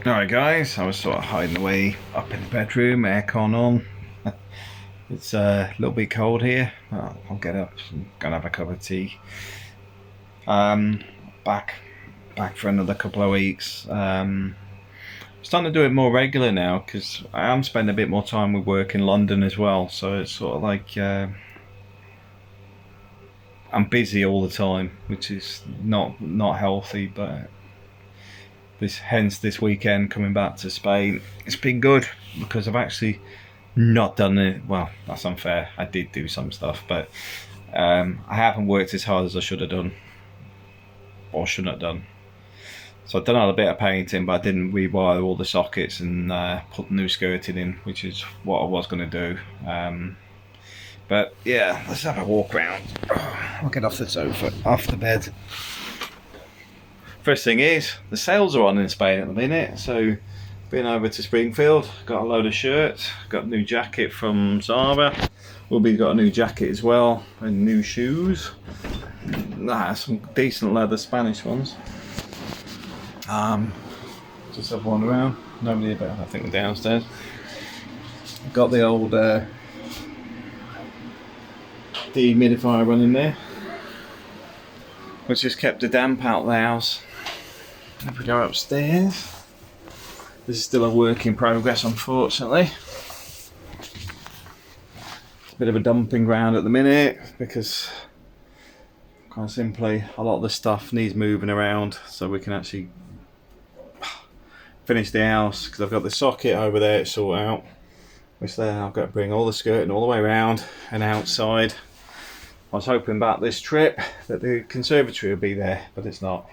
Alright guys, I was sort of hiding away up in the bedroom, aircon on. It's a little bit cold here. I'll get up and gonna have a cup of tea. Back for another couple of weeks. Starting to do it more regular now because I am spending a bit more time with work in London as well, so it's sort of like I'm busy all the time, which is not healthy, but hence this weekend coming back to Spain, it's been good because I've actually not done it. Well, that's unfair. I did do some stuff, but I haven't worked as hard as I should have done, or shouldn't have done. So I've done a bit of painting, but I didn't rewire all the sockets and put new skirting in, which is what I was going to do. But yeah, let's have a walk around. I'll get off the sofa, off the bed. First thing is, the sales are on in Spain at the minute, so been over to Springfield, got a load of shirts, got a new jacket from Zara. We've got a new jacket as well, and new shoes. Some decent leather Spanish ones. Just have one around, nobody about, I think we're downstairs. Got the old dehumidifier running there, which has kept the damp out of the house. If we go upstairs, this is still a work in progress, unfortunately. It's a bit of a dumping ground at the minute because, quite simply, a lot of the stuff needs moving around so we can actually finish the house, because I've got the socket over there to sort out, which then I've got to bring all the skirting all the way around and outside. I was hoping back this trip that the conservatory would be there, but it's not.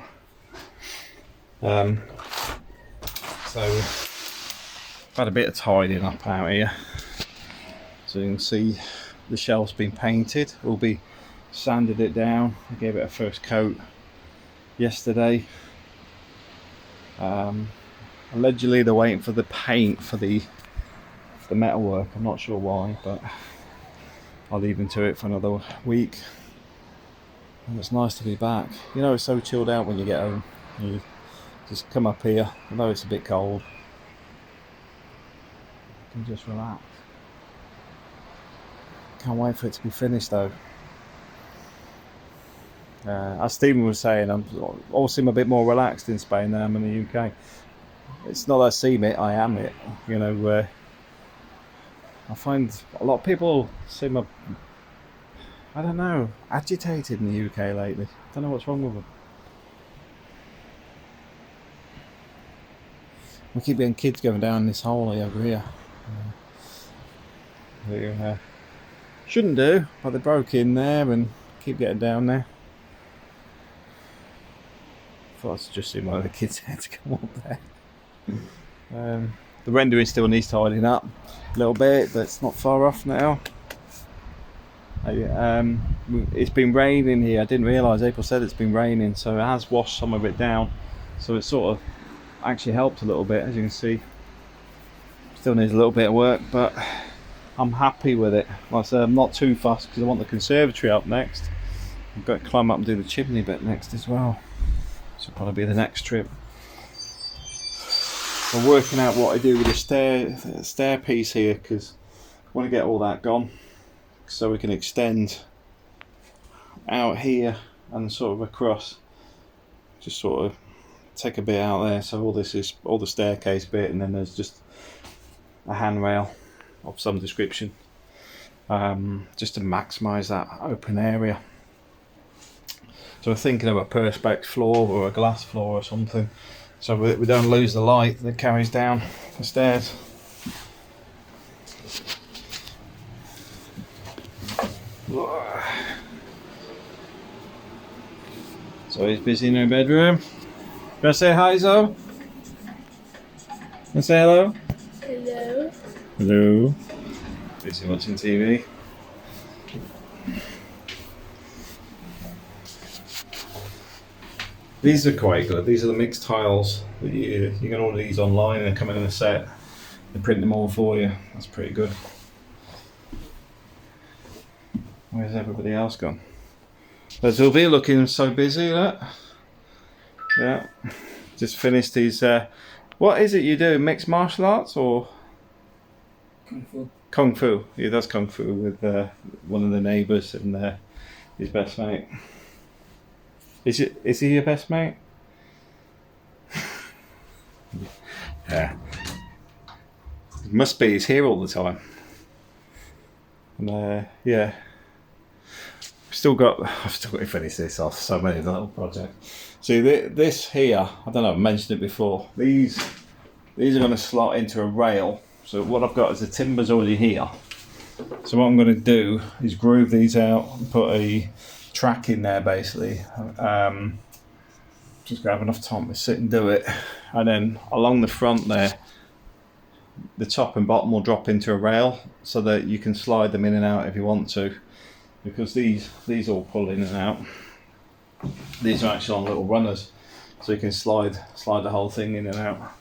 So I've had a bit of tidying up out here. So you can see the shelf's been painted. We'll be sanded it down. I gave it a first coat yesterday. Allegedly they're waiting for the paint for the metalwork. I'm not sure why, but I'll leave them to it for another week. And it's nice to be back. You know, it's so chilled out when you get home. You just come up here, although it's a bit cold. You can just relax. Can't wait for it to be finished though. As Stephen was saying, I all seem a bit more relaxed in Spain than I am in the UK. It's not that I seem it, I am it. You know, I find a lot of people seem, I don't know, agitated in the UK lately. I don't know what's wrong with them. We keep getting kids going down this hole over here. They shouldn't do, but they broke in there and keep getting down there. Thought I'd just see one of the kids had to come up there. The rendering still needs tidying up a little bit, but it's not far off now. It's been raining here. I didn't realise April said it's been raining, so it has washed some of it down. So it sort of actually helped a little bit, as you can see. Still needs a little bit of work, but I'm happy with it. Like I said, I'm not too fussed because I want the conservatory up next. I've got to climb up and do the chimney bit next as well. So it'll probably be the next trip. I'm working out what I do with the stair piece here, because I want to get all that gone so we can extend out here and sort of across. Just sort of take a bit out there, so all this is all the staircase bit, and then there's just a handrail of some description, just to maximise that open area. So we're thinking of a perspex floor or a glass floor or something, so we don't lose the light that carries down the stairs. So he's busy in her bedroom. You want to say hi, Zoe? You want to say hello? Hello. Hello. Busy watching TV. These are quite good. These are the mixed tiles. You can order these online and they come in a set. They print them all for you. That's pretty good. Where's everybody else gone? There's Ulvi looking so busy, look. Yeah. Just finished his What is it you do? Mixed martial arts or Kung Fu. kung fu? He does kung fu with one of the neighbours and his best mate. Is he your best mate? Yeah. Must be. He's here all the time. And yeah. I've still got to finish this off. So many little projects. See this here. I don't know. I've mentioned it before. These are going to slot into a rail. So what I've got is the timbers already here. So what I'm going to do is groove these out and put a track in there basically. Just grab enough time to sit and do it, and then along the front there, the top and bottom will drop into a rail so that you can slide them in and out if you want to, because these all pull in and out. These are actually on little runners, so you can slide the whole thing in and out.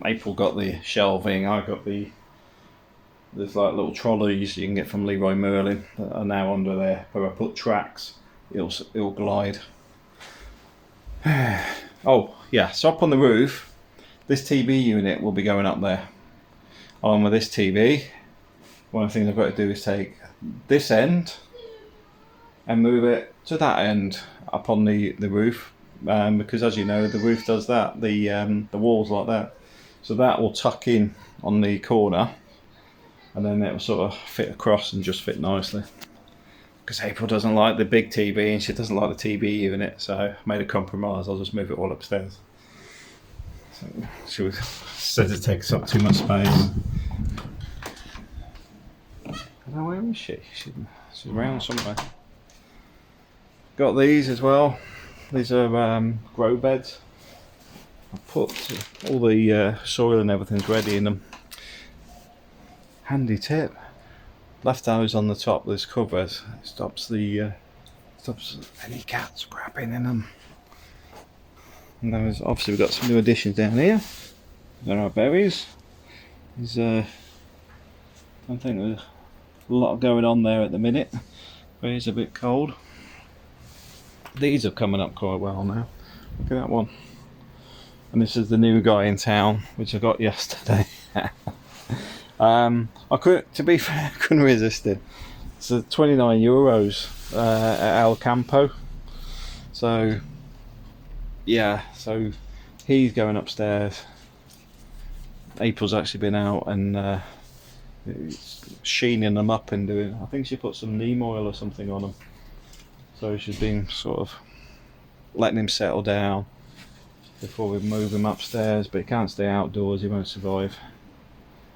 April got the shelving. I got there's like little trolleys you can get from Leroy Merlin that are now under there. Where I put tracks, it'll glide. Oh yeah, so up on the roof, this TV unit will be going up there. Along with this TV, one of the things I've got to do is take this end and move it to that end up on the roof, because as you know, the roof does that, the walls like that, so that will tuck in on the corner, and then it will sort of fit across and just fit nicely. Because April doesn't like the big TV and she doesn't like the TV unit, so I made a compromise. I'll just move it all upstairs. So she said it takes up too much space. I don't know, where is she? She's around somewhere. Got these as well. These are grow beds. I put all the soil and everything's ready in them. Handy tip. Left those on the top of this cover. It stops any cats crapping in them. And there's obviously we've got some new additions down here. There are berries. I don't think there's a lot going on there at the minute. It's a bit cold. These are coming up quite well now. Look at that one. And this is the new guy in town, which I got yesterday. I couldn't resist it. It's €29 at El Campo. So yeah, so he's going upstairs. April's actually been out and sheening them up and doing. I think she put some neem oil or something on them. So she's been sort of letting him settle down before we move him upstairs. But he can't stay outdoors; he won't survive.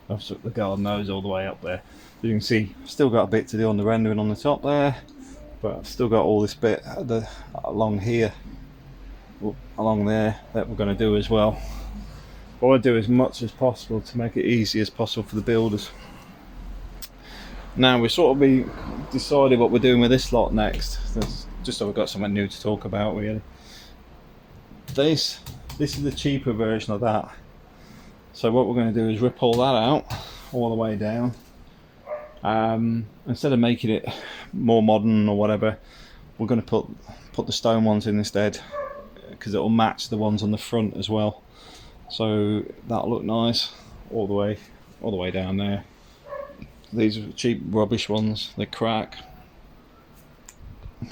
I've took the garden hose all the way up there. You can see, still got a bit to do on the rendering on the top there, but I've still got all this bit along here, along there, that we're going to do as well. I want to do as much as possible to make it easy as possible for the builders. Now we've sort of decided what we're doing with this lot next. Just so we've got something new to talk about really. This is the cheaper version of that. So what we're going to do is rip all that out, all the way down. Instead of making it more modern or whatever, we're going to put the stone ones in instead, because it'll match the ones on the front as well. So that'll look nice all the way down there. These are cheap rubbish ones. They crack.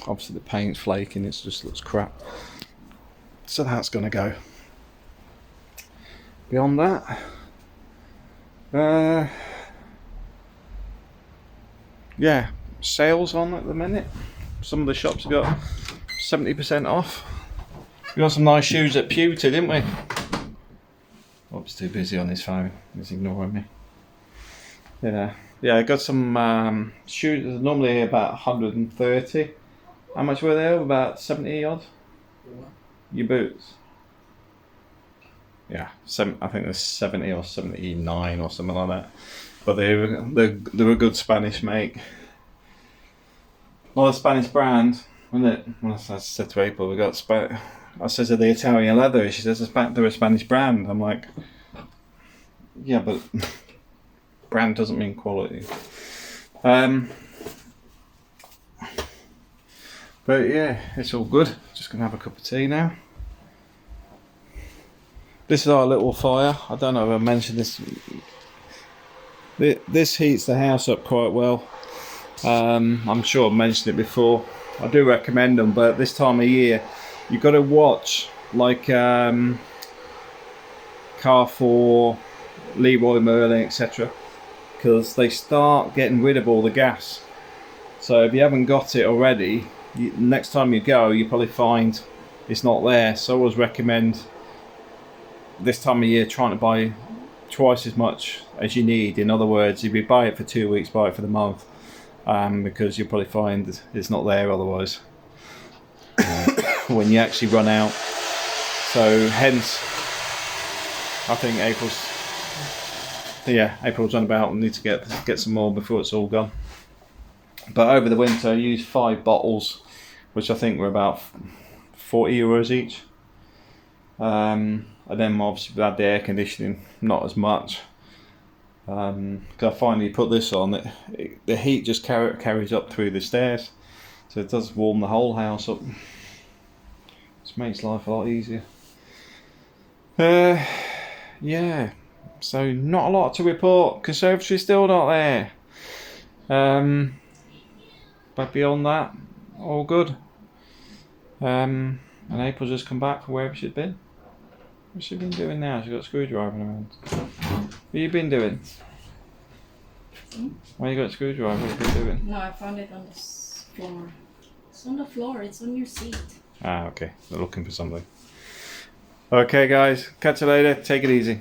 Obviously the paint's flaking. It just looks crap. So that's going to go. Beyond that, yeah, sales on at the minute. Some of the shops have got 70% off. We got some nice shoes at Pewter, didn't we? Oops, too busy on his phone. He's ignoring me. Yeah, I got some shoes. They're normally about 130. How much were they? About 70 odd. Your boots. Yeah, I think they're 70 or 79 or something like that. But they're a good Spanish make. Not a Spanish brand, isn't it? When I said to April, I said to the Italian leather. She says they're a Spanish brand. I'm like, yeah, but brand doesn't mean quality. But yeah, it's all good. Just gonna have a cup of tea now. This is our little fire. I don't know if I mentioned this. This heats the house up quite well. I'm sure I've mentioned it before. I do recommend them, but this time of year, you've got to watch like Carrefour, Leroy Merlin, etc., because they start getting rid of all the gas. So if you haven't got it already, next time you go, you probably find it's not there. So I always recommend this time of year trying to buy twice as much as you need. In other words, if you buy it for 2 weeks, buy it for the month, because you'll probably find it's not there otherwise when you actually run out. So hence, I think April's run about and need to get some more before it's all gone. But over the winter, I used 5 bottles, which I think were about €40 each. And then obviously we had the air conditioning, not as much. Because I finally put this on, the heat just carries up through the stairs, so it does warm the whole house up. Just makes life a lot easier. Yeah, so not a lot to report. Conservatory still not there. But beyond that, all good. And April's just come back from wherever she'd been. What's she been doing now? She's got a screwdriver around. What have you been doing? Why you got a screwdriver? What have you been doing? No, I found it on the floor. It's on the floor. It's on your seat. Ah, okay. They're looking for something. Okay, guys. Catch you later. Take it easy.